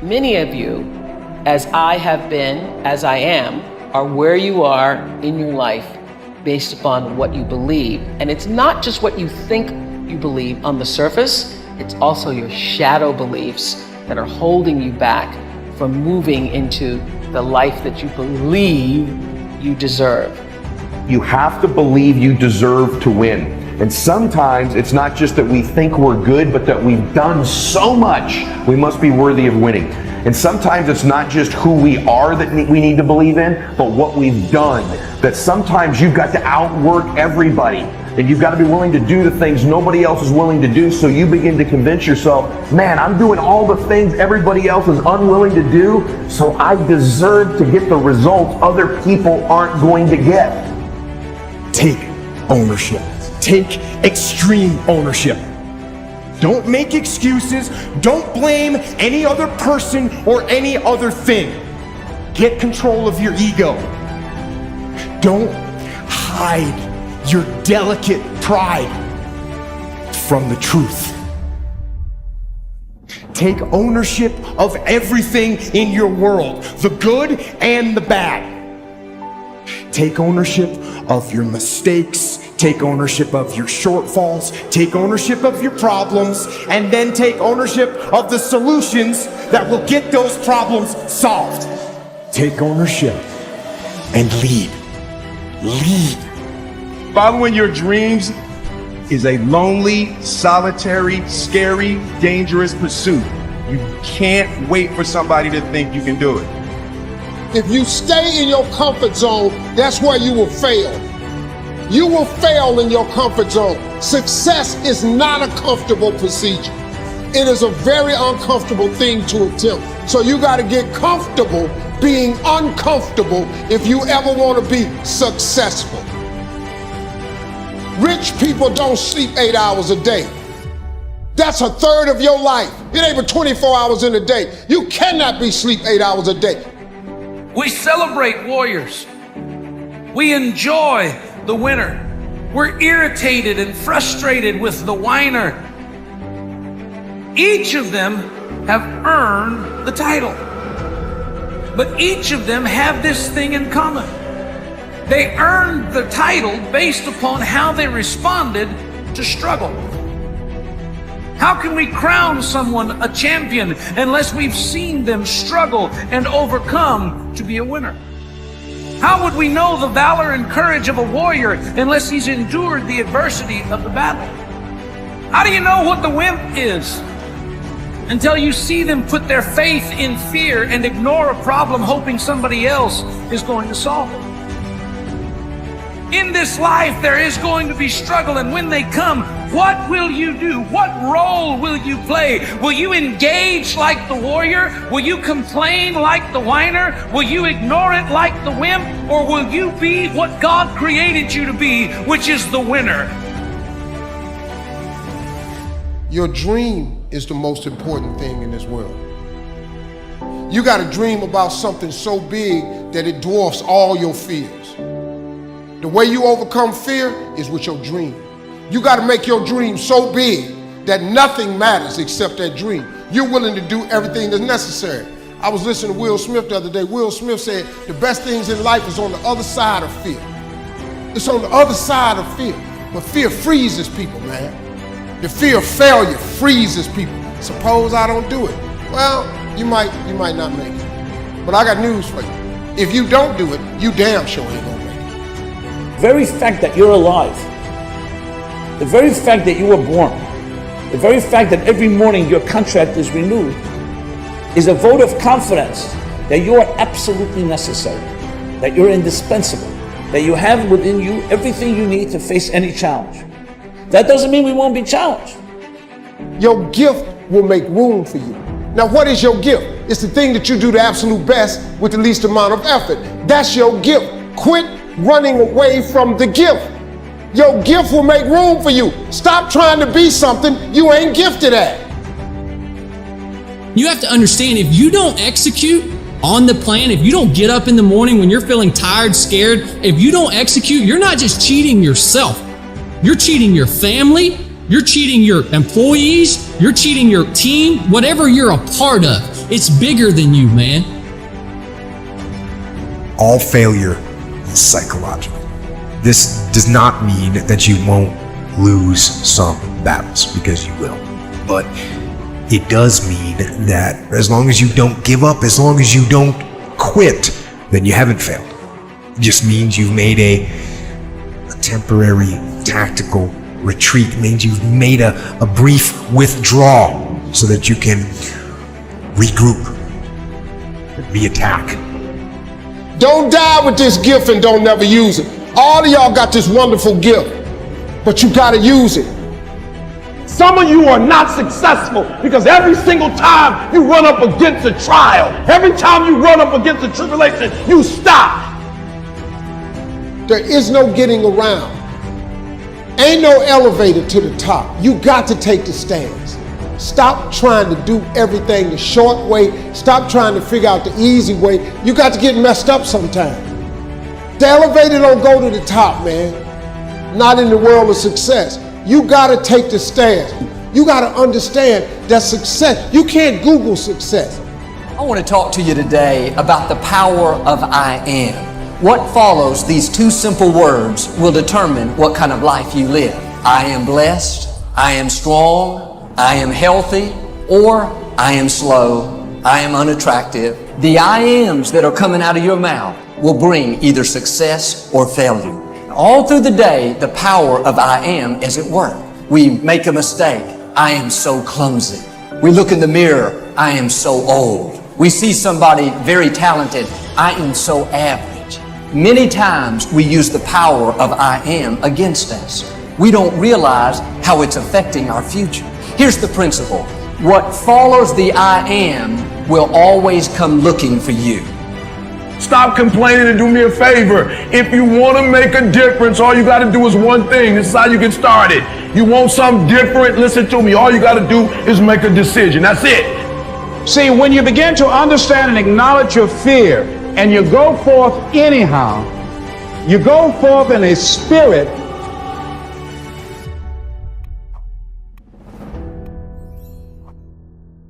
Many of you, as I have been, as I am, are where you are in your life based upon what you believe. And it's not just what you think you believe on the surface, it's also your shadow beliefs that are holding you back from moving into the life that you believe you deserve. You have to believe you deserve to win. And sometimes it's not just that we think we're good, but that we've done so much, we must be worthy of winning. And sometimes it's not just who we are that we need to believe in, but what we've done. That sometimes you've got to outwork everybody. And you've got to be willing to do the things nobody else is willing to do, so you begin to convince yourself, man, I'm doing all the things everybody else is unwilling to do, so I deserve to get the results other people aren't going to get. Take ownership. Take extreme ownership. Don't make excuses. Don't blame any other person or any other thing. Get control of your ego. Don't hide your delicate pride from the truth. Take ownership of everything in your world, the good and the bad. Take ownership of your mistakes. Take ownership of your shortfalls. Take ownership of your problems. And then take ownership of the solutions that will get those problems solved. Take ownership and lead. Lead. Following your dreams is a lonely, solitary, scary, dangerous pursuit. You can't wait for somebody to think you can do it. If you stay in your comfort zone, that's where you will fail. You will fail in your comfort zone. Success is not a comfortable procedure. It is a very uncomfortable thing to attempt. So you got to get comfortable being uncomfortable if you ever want to be successful. Rich people don't sleep 8 hours a day. That's a third of your life. It ain't but 24 hours in a day. You cannot be sleep 8 hours a day. We celebrate warriors. We enjoy the winner. We're irritated and frustrated with the whiner. Each of them have earned the title. But each of them have this thing in common. They earned the title based upon how they responded to struggle. How can we crown someone a champion unless we've seen them struggle and overcome to be a winner? How would we know the valor and courage of a warrior unless he's endured the adversity of the battle? How do you know what the wimp is until you see them put their faith in fear and ignore a problem hoping somebody else is going to solve it? In this life, there is going to be struggle, and when they come, what will you do? What role will you play? Will you engage like the warrior? Will you complain like the whiner? Will you ignore it like the wimp? Or will you be what God created you to be, which is the winner? Your dream is the most important thing in this world. You got to dream about something so big that it dwarfs all your fears. The way you overcome fear is with your dream. You got to make your dream so big that nothing matters except that dream. You're willing to do everything that's necessary. I was listening to Will Smith the other day. Will Smith said the best things in life is on the other side of fear. It's on the other side of fear. But fear freezes people, man. The fear of failure freezes people. Suppose I don't do it. Well, you might not make it. But I got news for you. If you don't do it, you damn sure ain't gonna make it. The very fact that you're alive, the very fact that you were born, the very fact that every morning your contract is renewed is a vote of confidence that you are absolutely necessary, that you're indispensable, that you have within you everything you need to face any challenge. That doesn't mean we won't be challenged. Your gift will make room for you. Now, what is your gift? It's the thing that you do the absolute best with the least amount of effort. That's your gift. Quit running away from the gift. Your gift will make room for you. Stop trying to be something you ain't gifted at. You have to understand, if you don't execute on the plan, if you don't get up in the morning when you're feeling tired, scared, if you don't execute, you're not just cheating yourself. You're cheating your family, you're cheating your employees, you're cheating your team, whatever you're a part of. It's bigger than you, man. All failure is psychological. This does not mean that you won't lose some battles, because you will. But it does mean that as long as you don't give up, as long as you don't quit, then you haven't failed. It just means you've made a temporary tactical retreat. It means you've made a brief withdrawal so that you can regroup, reattack. Don't die with this gift and don't never use it. All of y'all got this wonderful gift, but you gotta use it. Some of you are not successful because every single time you run up against a trial, every time you run up against a tribulation, you stop. There is no getting around. Ain't no elevator to the top. You got to take the stairs. Stop trying to do everything the short way. Stop trying to figure out the easy way. You got to get messed up sometime. The elevator don't go to the top, man. Not in the world of success. You got to take the stairs. You got to understand that success, you can't Google success. I want to talk to you today about the power of I am. What follows these two simple words will determine what kind of life you live. I am blessed, I am strong, I am healthy, or I am slow, I am unattractive. The I ams that are coming out of your mouth will bring either success or failure. All through the day, the power of I am is at work. We make a mistake. I am so clumsy. We look in the mirror. I am so old. We see somebody very talented. I am so average. Many times we use the power of I am against us. We don't realize how it's affecting our future. Here's the principle. What follows the I am will always come looking for you. Stop complaining and do me a favor. If you want to make a difference, all you got to do is one thing. This is how you get started. You want something different? Listen to me. All you got to do is make a decision. That's it. See, when you begin to understand and acknowledge your fear, and you go forth anyhow, you go forth in a spirit